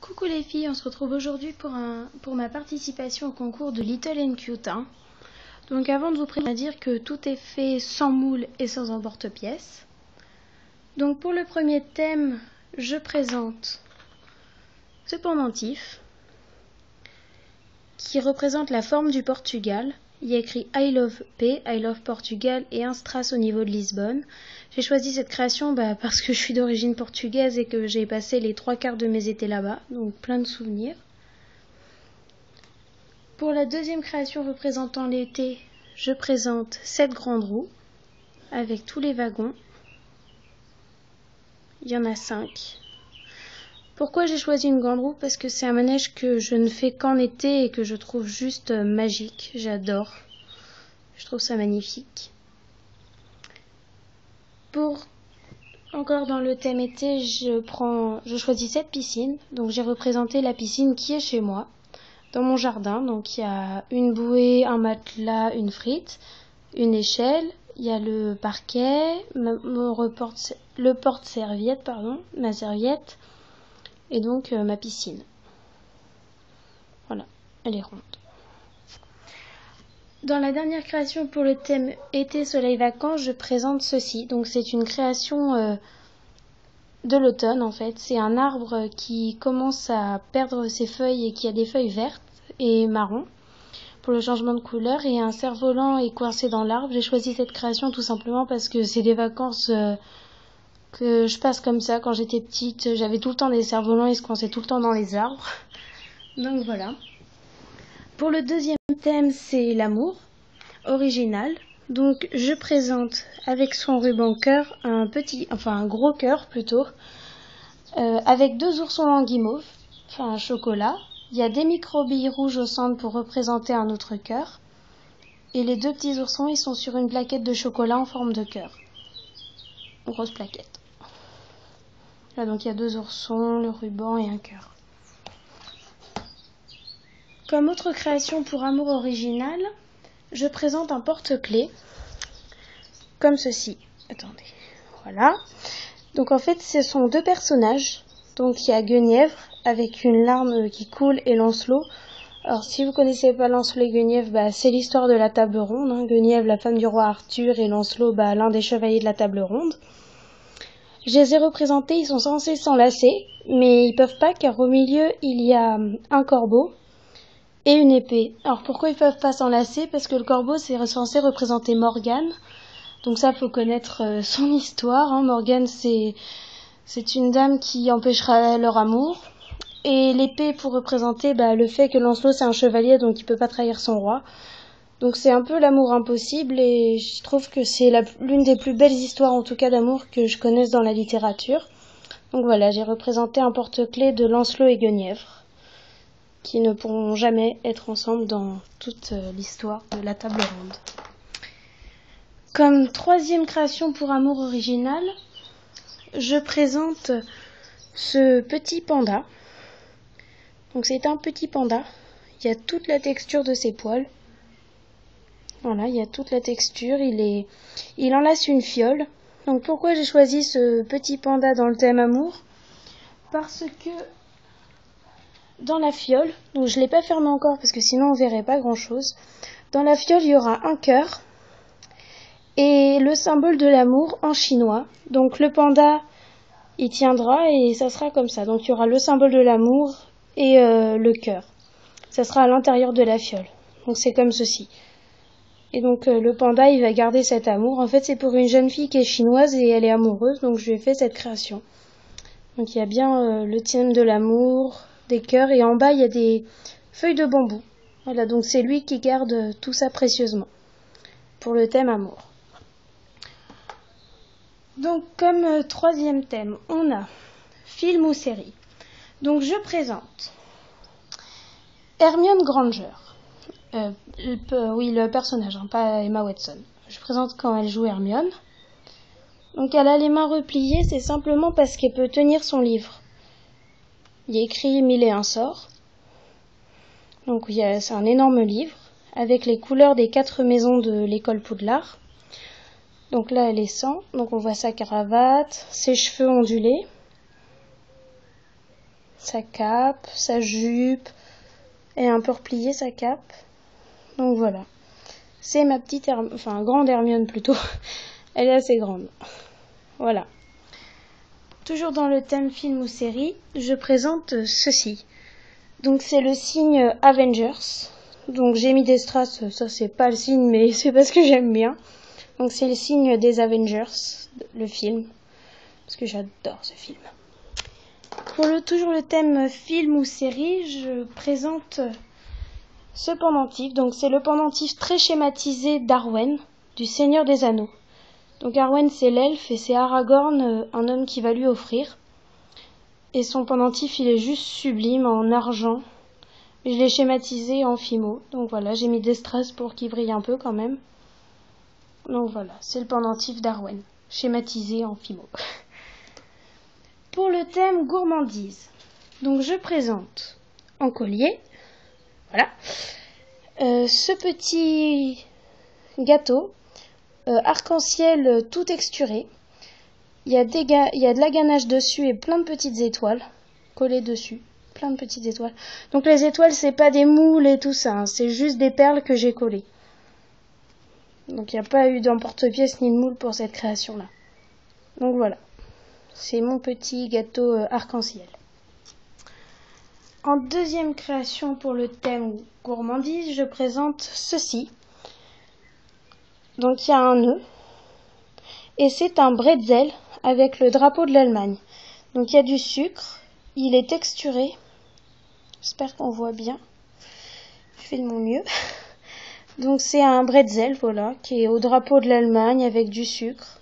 Coucou les filles, on se retrouve aujourd'hui pour ma participation au concours de Little and Cute. Donc avant de vous présenter, on va dire que tout est fait sans moule et sans emporte-pièce. Donc pour le premier thème, je présente ce pendentif qui représente la forme du Portugal. Il y a écrit I love P, I love Portugal et un strass au niveau de Lisbonne. J'ai choisi cette création parce que je suis d'origine portugaise et que j'ai passé les 3/4 de mes étés là-bas, donc plein de souvenirs. Pour la deuxième création représentant l'été, je présente cette grande roue avec tous les wagons. Il y en a 5. Pourquoi j'ai choisi une grande roue? Parce que c'est un manège que je ne fais qu'en été et que je trouve juste magique. J'adore. Je trouve ça magnifique. Encore dans le thème été, je choisis cette piscine. Donc j'ai représenté la piscine qui est chez moi, dans mon jardin. Donc il y a une bouée, un matelas, une frite, une échelle. Il y a le parquet, le porte-serviette, ma serviette. Et donc ma piscine. Voilà, elle est ronde. Dans la dernière création pour le thème été, soleil, vacances, je présente ceci. Donc c'est une création de l'automne en fait. C'est un arbre qui commence à perdre ses feuilles et qui a des feuilles vertes et marron pour le changement de couleur. Et un cerf-volant est coincé dans l'arbre. J'ai choisi cette création tout simplement parce que c'est des vacances que je passe comme ça. Quand j'étais petite, j'avais tout le temps des cerfs-volants, ils se coinçaient tout le temps dans les arbres. Donc voilà. Pour le deuxième thème, c'est l'amour original. Donc je présente avec son ruban cœur un gros cœur plutôt, avec 2 oursons en guimauve, un chocolat. Il y a des microbilles rouges au centre pour représenter un autre cœur. Et les 2 petits oursons, ils sont sur une plaquette de chocolat en forme de cœur. Une grosse plaquette. Là, donc il y a 2 oursons, le ruban et un cœur. Comme autre création pour amour original, je présente un porte-clés comme ceci. Attendez, voilà. Donc en fait, ce sont 2 personnages. Donc il y a Guenièvre avec une larme qui coule et Lancelot. Alors si vous connaissez pas Lancelot et Guenièvre, c'est l'histoire de la table ronde. Guenièvre, la femme du roi Arthur, et Lancelot, l'un des chevaliers de la table ronde. Je les ai représentés, ils sont censés s'enlacer, mais ils peuvent pas car au milieu il y a un corbeau et une épée. Alors pourquoi ils peuvent pas s'enlacer? Parce que le corbeau c'est censé représenter Morgane. Donc ça, faut connaître son histoire. Morgane, c'est une dame qui empêchera leur amour. Et l'épée pour représenter le fait que Lancelot c'est un chevalier, donc il peut pas trahir son roi. Donc c'est un peu l'amour impossible et je trouve que c'est l'une des plus belles histoires en tout cas d'amour que je connaisse dans la littérature. Donc voilà, j'ai représenté un porte-clés de Lancelot et Guenièvre qui ne pourront jamais être ensemble dans toute l'histoire de la table ronde. Comme troisième création pour amour original, je présente ce petit panda. Donc c'est un petit panda. Il y a toute la texture de ses poils. Voilà, il y a toute la texture. Il enlace une fiole. Donc pourquoi j'ai choisi ce petit panda dans le thème amour? Parce que dans la fiole, donc je ne l'ai pas fermé encore parce que sinon on ne verrait pas grand chose. Dans la fiole, il y aura un cœur et le symbole de l'amour en chinois. Donc le panda, il tiendra et ça sera comme ça. Donc il y aura le symbole de l'amour et le cœur. Ça sera à l'intérieur de la fiole. Donc c'est comme ceci. Et donc le panda, il va garder cet amour. En fait, c'est pour une jeune fille qui est chinoise et elle est amoureuse. Donc je lui ai fait cette création. Donc il y a bien le thème de l'amour, des cœurs. Et en bas, il y a des feuilles de bambou. Voilà, donc c'est lui qui garde tout ça précieusement. Pour le thème amour. Donc comme troisième thème, on a film ou série. Donc je présente Hermione Granger. Le personnage, pas Emma Watson. Je présente quand elle joue Hermione. Donc elle a les mains repliées, c'est simplement parce qu'elle peut tenir son livre. Il y a écrit 1001 sorts. Donc c'est un énorme livre avec les couleurs des 4 maisons de l'école Poudlard. Donc là elle est sans, donc on voit sa cravate, ses cheveux ondulés. sa cape, sa jupe. Elle est un peu repliée sa cape. Donc voilà. C'est ma petite grande Hermione plutôt. Elle est assez grande. Voilà. Toujours dans le thème film ou série, je présente ceci. Donc c'est le signe Avengers. Donc j'ai mis des strass, ça c'est pas le signe mais c'est parce que j'aime bien. Donc c'est le signe des Avengers, le film. Parce que j'adore ce film. Pour toujours le thème film ou série, je présente ce pendentif. Donc c'est le pendentif très schématisé d'Arwen, du Seigneur des Anneaux. Donc Arwen c'est l'elfe et c'est Aragorn, un homme qui va lui offrir. Et son pendentif il est juste sublime en argent. Je l'ai schématisé en fimo. Donc voilà, j'ai mis des strass pour qu'il brille un peu quand même. Donc voilà, c'est le pendentif d'Arwen, schématisé en fimo. Pour le thème gourmandise, donc je présente en collier, voilà, ce petit gâteau arc-en-ciel tout texturé. Il y a de la ganache dessus et plein de petites étoiles collées dessus, plein de petites étoiles. Donc les étoiles c'est pas des moules et tout ça, hein, c'est juste des perles que j'ai collées. Donc il n'y a pas eu d'emporte-pièce ni de moule pour cette création là. Donc voilà. C'est mon petit gâteau arc-en-ciel. En deuxième création pour le thème gourmandise, je présente ceci. Donc il y a un nœud. Et c'est un bretzel avec le drapeau de l'Allemagne. Donc il y a du sucre. Il est texturé. J'espère qu'on voit bien. Je fais de mon mieux. Donc c'est un bretzel, voilà, qui est au drapeau de l'Allemagne avec du sucre.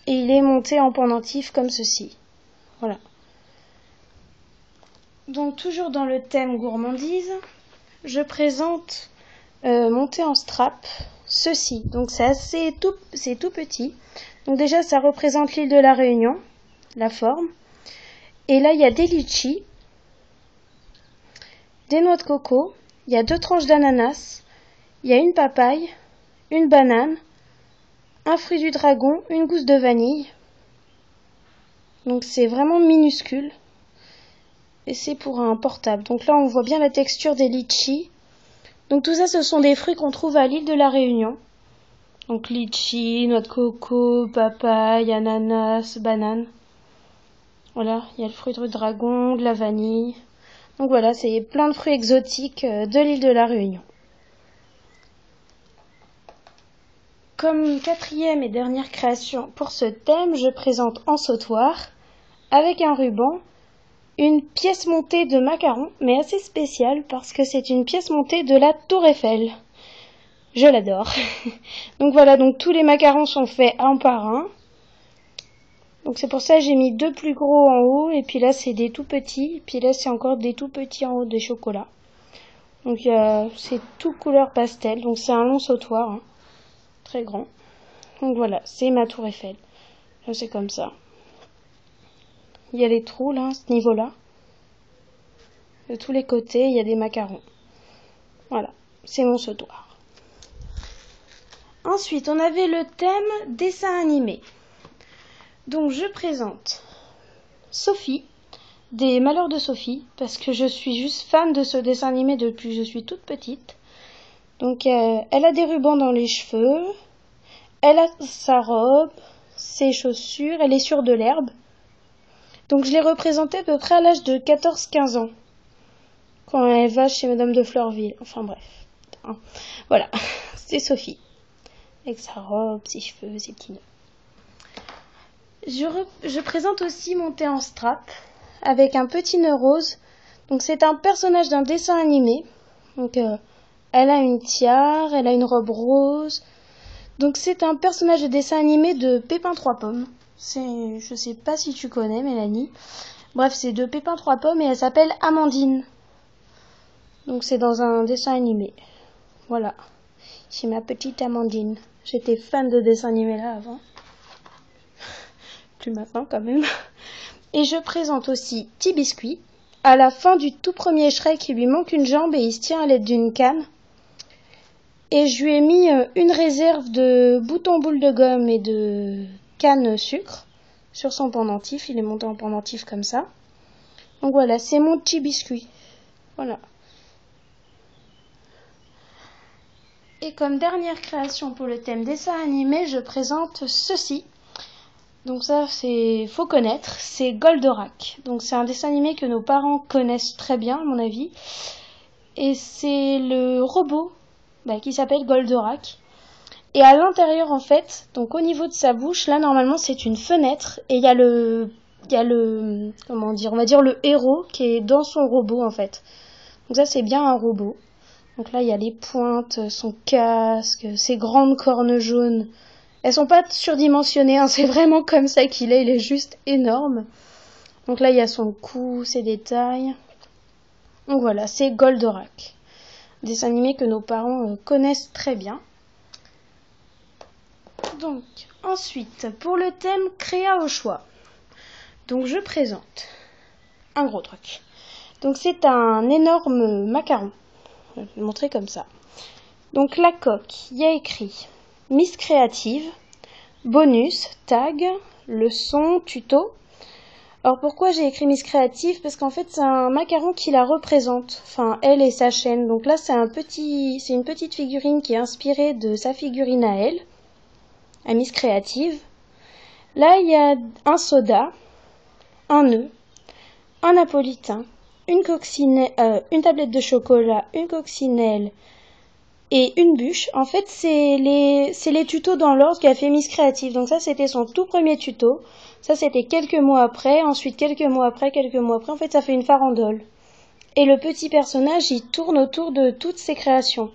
Et il est monté en pendentif comme ceci. Voilà. Donc toujours dans le thème gourmandise, je présente monté en strap ceci. Donc c'est tout petit. Donc déjà ça représente l'île de la Réunion, la forme. Et là il y a des litchis, des noix de coco, il y a 2 tranches d'ananas, il y a une papaye, une banane, un fruit du dragon, une gousse de vanille. Donc c'est vraiment minuscule. Et c'est pour un portable. Donc là on voit bien la texture des litchis. Donc tout ça ce sont des fruits qu'on trouve à l'île de la Réunion. Donc litchi, noix de coco, papaye, ananas, banane. Voilà, il y a le fruit du dragon, de la vanille. Donc voilà, c'est plein de fruits exotiques de l'île de la Réunion. Comme quatrième et dernière création pour ce thème, je présente en sautoir, avec un ruban, une pièce montée de macarons, mais assez spéciale parce que c'est une pièce montée de la Tour Eiffel. Je l'adore. Donc voilà, donc tous les macarons sont faits un par un. Donc c'est pour ça que j'ai mis 2 plus gros en haut, et puis là c'est des tout petits, et puis là c'est encore des tout petits en haut des chocolats. Donc c'est tout couleur pastel, donc c'est un long sautoir. Hein. Très grand. Donc voilà, c'est ma Tour Eiffel. Là, c'est comme ça. Il y a les trous là, à ce niveau-là. De tous les côtés, il y a des macarons. Voilà, c'est mon sautoir. Ensuite, on avait le thème dessin animé. Donc je présente Sophie, des Malheurs de Sophie, parce que je suis juste fan de ce dessin animé depuis que je suis toute petite. Donc elle a des rubans dans les cheveux. Elle a sa robe, ses chaussures, elle est sur de l'herbe. Donc je l'ai représentée à peu près à l'âge de 14-15 ans. Quand elle va chez Madame de Fleurville. Enfin bref. Voilà, c'est Sophie. Avec sa robe, ses cheveux, ses petits nœuds. Je présente aussi montée en strap, avec un petit nœud rose. Donc c'est un personnage d'un dessin animé. Donc elle a une tiare, elle a une robe rose. Donc c'est un personnage de dessin animé de Pépin 3 pommes. Je sais pas si tu connais Mélanie. Bref, c'est de Pépin 3 pommes et elle s'appelle Amandine. Donc c'est dans un dessin animé. Voilà. C'est ma petite Amandine. J'étais fan de dessin animé là avant. Plus maintenant quand même. Et je présente aussi Petit Biscuit. À la fin du tout premier Shrek, il lui manque une jambe et il se tient à l'aide d'une canne. Et je lui ai mis une réserve de boutons boules de gomme et de canne sucre sur son pendentif. Il est monté en pendentif comme ça. Donc voilà, c'est mon petit biscuit. Voilà. Et comme dernière création pour le thème dessin animé, je présente ceci. Donc ça, faut connaître, c'est Goldorak. Donc c'est un dessin animé que nos parents connaissent très bien, à mon avis. Et c'est le robot qui s'appelle Goldorak. Et à l'intérieur, en fait, donc au niveau de sa bouche, là normalement c'est une fenêtre et il y a le comment dire, on va dire le héros qui est dans son robot en fait. Donc ça c'est bien un robot. Donc là il y a les pointes, son casque, ses grandes cornes jaunes. Elles sont pas surdimensionnées, hein, c'est vraiment comme ça qu'il est, il est juste énorme. Donc là il y a son cou, ses détails. Donc voilà, c'est Goldorak. Dessin animé que nos parents connaissent très bien. Donc, ensuite, pour le thème créa au choix. Donc, je présente un gros truc. Donc, c'est un énorme macaron. Je vais le montrer comme ça. Donc, la coque, il y a écrit Miss Créative, bonus, tag, leçon, tuto. Alors, pourquoi j'ai écrit Miss Créative? Parce qu'en fait, c'est un macaron qui la représente. Enfin, elle et sa chaîne. Donc là, c'est une petite figurine qui est inspirée de sa figurine à elle. À Miss Créative. Là, il y a un soda, un nœud, un napolitain, une tablette de chocolat, une coccinelle et une bûche. En fait, c'est les tutos dans l'ordre qu'a fait Miss Créative. Donc ça, c'était son tout premier tuto. Ça, c'était quelques mois après. Ensuite, quelques mois après. En fait, ça fait une farandole. Et le petit personnage, il tourne autour de toutes ses créations.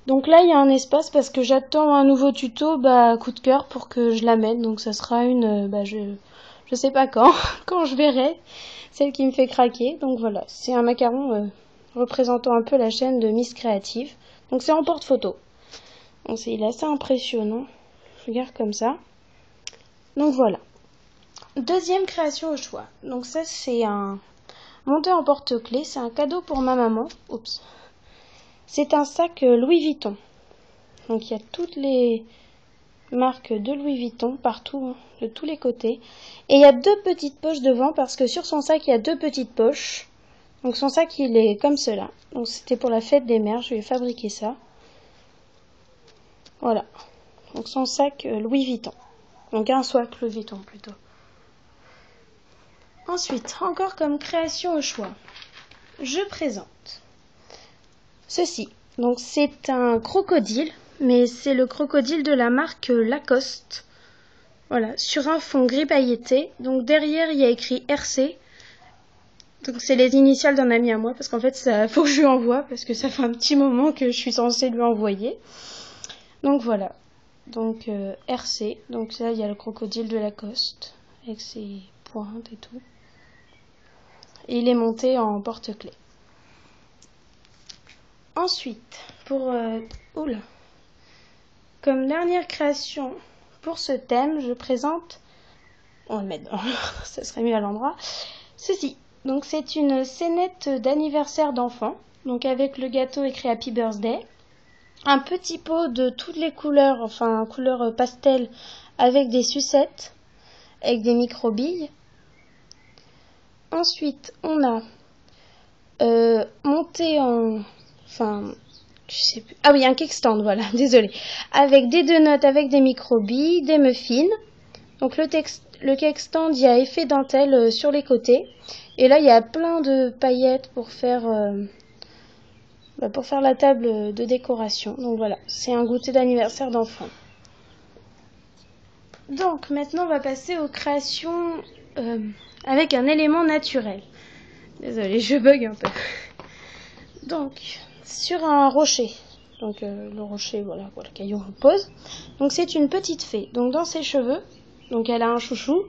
Donc là, il y a un espace parce que j'attends un nouveau tuto, coup de cœur pour que je l'amène. Donc ça sera je sais pas quand, quand je verrai, celle qui me fait craquer. Donc voilà, c'est un macaron représentant un peu la chaîne de Miss Créative. Donc c'est en porte-photo. Donc il est assez impressionnant. Je regarde comme ça. Donc voilà. Deuxième création au choix. Donc ça, c'est un monté en porte-clés. C'est un cadeau pour ma maman. Oups. C'est un sac Louis Vuitton. Donc il y a toutes les marques de Louis Vuitton partout, hein, de tous les côtés. Et il y a deux petites poches devant parce que sur son sac il y a deux petites poches. Donc son sac il est comme cela. Donc c'était pour la fête des mères, je vais fabriquer ça. Voilà. Donc son sac Louis Vuitton. Donc un sac Louis Vuitton plutôt. Ensuite, encore comme création au choix, je présente ceci. Donc c'est un crocodile, mais c'est le crocodile de la marque Lacoste. Voilà, sur un fond gris pailleté. Donc derrière il y a écrit RC. Donc c'est les initiales d'un ami à moi, parce qu'en fait ça faut que je lui envoie, parce que ça fait un petit moment que je suis censée lui envoyer. Donc voilà. Donc RC. Donc là il y a le crocodile de Lacoste, avec ses pointes et tout. Et il est monté en porte-clés. Ensuite, comme dernière création pour ce thème, je présente, on va le mettre ça serait mieux à l'endroit, ceci. Donc c'est une scénette d'anniversaire d'enfant, donc avec le gâteau écrit Happy Birthday, un petit pot de toutes les couleurs, enfin couleur pastel, avec des sucettes, avec des micro-billes. Ensuite, on a monté en... Enfin, je sais plus. Ah oui, un cake stand, voilà, désolé. Avec des donuts, avec des micro-billes, des muffins. Donc le cake stand, il y a effet dentelle sur les côtés. Et là, il y a plein de paillettes pour faire la table de décoration. Donc voilà, c'est un goûter d'anniversaire d'enfant. Donc maintenant, on va passer aux créations avec un élément naturel. Désolée, je bug un peu. Donc, sur un rocher. Donc le rocher, voilà, le caillou repose. Donc c'est une petite fée. Donc dans ses cheveux, donc elle a un chouchou.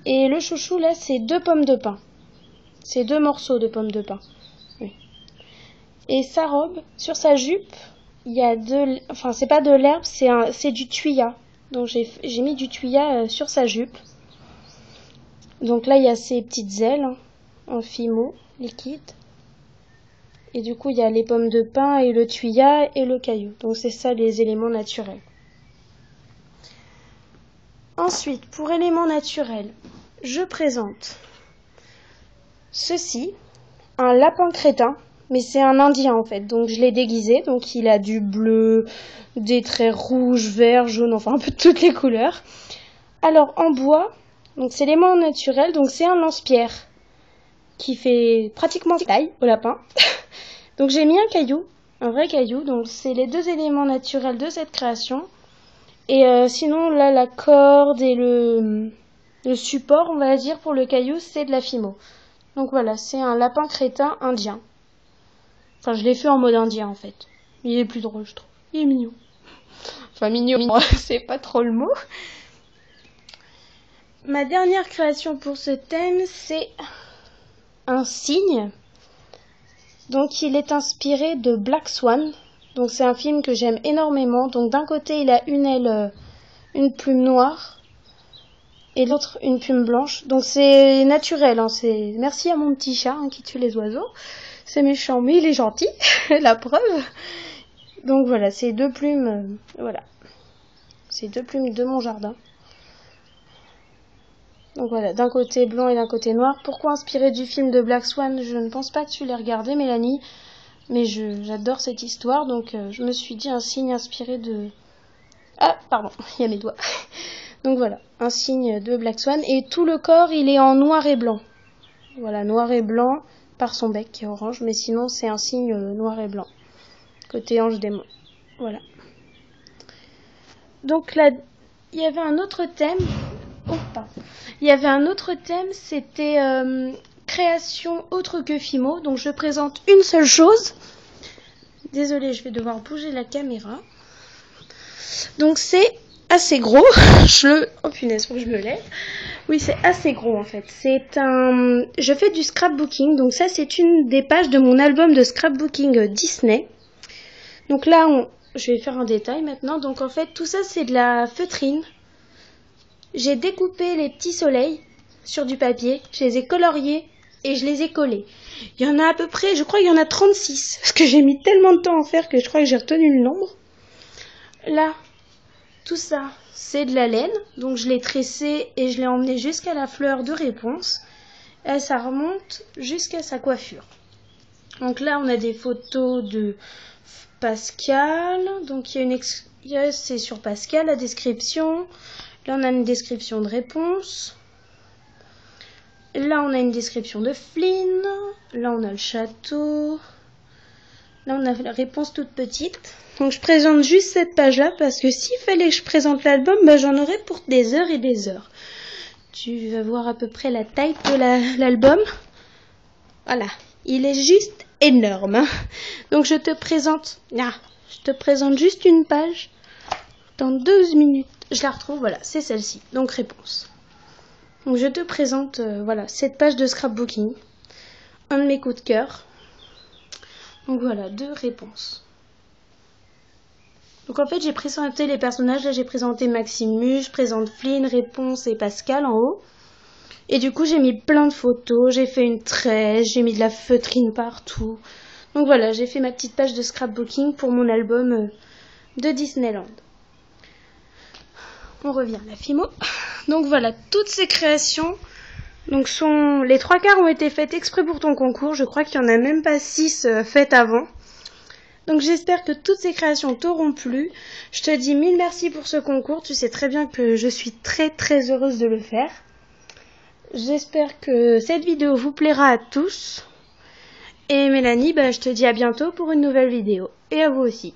Et le chouchou, là, c'est 2 pommes de pin. C'est 2 morceaux de pommes de pin. Oui. Et sa robe, sur sa jupe, il y a enfin c'est pas de l'herbe, c'est du tuya. Donc j'ai mis du tuya sur sa jupe. Donc là, il y a ses petites ailes en fimo liquide. Et du coup, il y a les pommes de pin et le tuya et le caillou. Donc c'est ça les éléments naturels. Ensuite, pour éléments naturels, je présente ceci, un lapin crétin, mais c'est un indien en fait, donc je l'ai déguisé, donc il a du bleu, des traits rouges, verts, jaunes, enfin un peu de toutes les couleurs. Alors en bois, donc c'est l'élément naturel, donc c'est un lance-pierre qui fait pratiquement taille au lapin. Donc j'ai mis un caillou, un vrai caillou, donc c'est les deux éléments naturels de cette création. Et sinon là la corde et le support, on va dire, pour le caillou, c'est de la fimo. Donc voilà, c'est un lapin crétin indien. Enfin, je l'ai fait en mode indien, en fait. Il est plus drôle, je trouve. Il est mignon. Enfin, mignon, c'est pas trop le mot. Ma dernière création pour ce thème, c'est un cygne. Donc, il est inspiré de Black Swan. Donc, c'est un film que j'aime énormément. Donc, d'un côté, il a une aile, une plume noire. Et l'autre, une plume blanche. Donc, c'est naturel. Hein, merci à mon petit chat hein, qui tue les oiseaux. C'est méchant, mais il est gentil. La preuve. Donc, voilà, c'est deux plumes. Voilà. C'est deux plumes de mon jardin. Donc voilà, d'un côté blanc et d'un côté noir. Pourquoi inspiré du film de Black Swan? Je ne pense pas que tu l'aies regardé, Mélanie. Mais j'adore cette histoire. Donc je me suis dit un signe inspiré de... Ah, pardon, il y a mes doigts. Donc voilà, un signe de Black Swan. Et tout le corps, il est en noir et blanc. Voilà, noir et blanc par son bec qui est orange. Mais sinon, c'est un signe noir et blanc. Côté ange démon. Voilà. Donc là, il y avait un autre thème. Oh, pardon. Il y avait un autre thème, c'était création autre que Fimo. Donc je présente une seule chose. Désolée, je vais devoir bouger la caméra. Donc c'est assez gros. Oh punaise, faut que je me lève. Oui, c'est assez gros en fait. Je fais du scrapbooking. Donc ça, c'est une des pages de mon album de scrapbooking Disney. Donc là, je vais faire un détail maintenant. Donc en fait, tout ça, c'est de la feutrine. J'ai découpé les petits soleils sur du papier, je les ai coloriés et je les ai collés. Il y en a à peu près, je crois qu'il y en a 36, parce que j'ai mis tellement de temps à faire que je crois que j'ai retenu le nombre. Là, tout ça, c'est de la laine, donc je l'ai tressé et je l'ai emmené jusqu'à la fleur de réponse. Et ça remonte jusqu'à sa coiffure. Donc là, on a des photos de Pascal, donc c'est sur Pascal la description. Là, on a une description de réponse. Là, on a une description de Flynn. Là, on a le château. Là, on a la réponse toute petite. Donc, je présente juste cette page-là parce que s'il fallait que je présente l'album, j'en aurais pour des heures et des heures. Tu vas voir à peu près la taille de l'album. Voilà. Il est juste énorme. Hein. Donc, je te présente juste une page dans 12 minutes. Je la retrouve, voilà, c'est celle-ci. Donc, réponse. Donc, je te présente, voilà, cette page de scrapbooking. Un de mes coups de cœur. Donc, voilà, 2 réponses. Donc, en fait, j'ai présenté les personnages. Là, j'ai présenté Maximus, je présente Flynn, Réponse et Pascal en haut. Et du coup, j'ai mis plein de photos. J'ai fait une tresse, j'ai mis de la feutrine partout. Donc, voilà, j'ai fait ma petite page de scrapbooking pour mon album de Disneyland. On revient à la Fimo. Donc voilà, toutes ces créations, donc les 3/4 ont été faites exprès pour ton concours. Je crois qu'il n'y en a même pas 6 faites avant. Donc j'espère que toutes ces créations t'auront plu. Je te dis 1000 merci pour ce concours. Tu sais très bien que je suis très très heureuse de le faire. J'espère que cette vidéo vous plaira à tous. Et Mélanie, je te dis à bientôt pour une nouvelle vidéo. Et à vous aussi.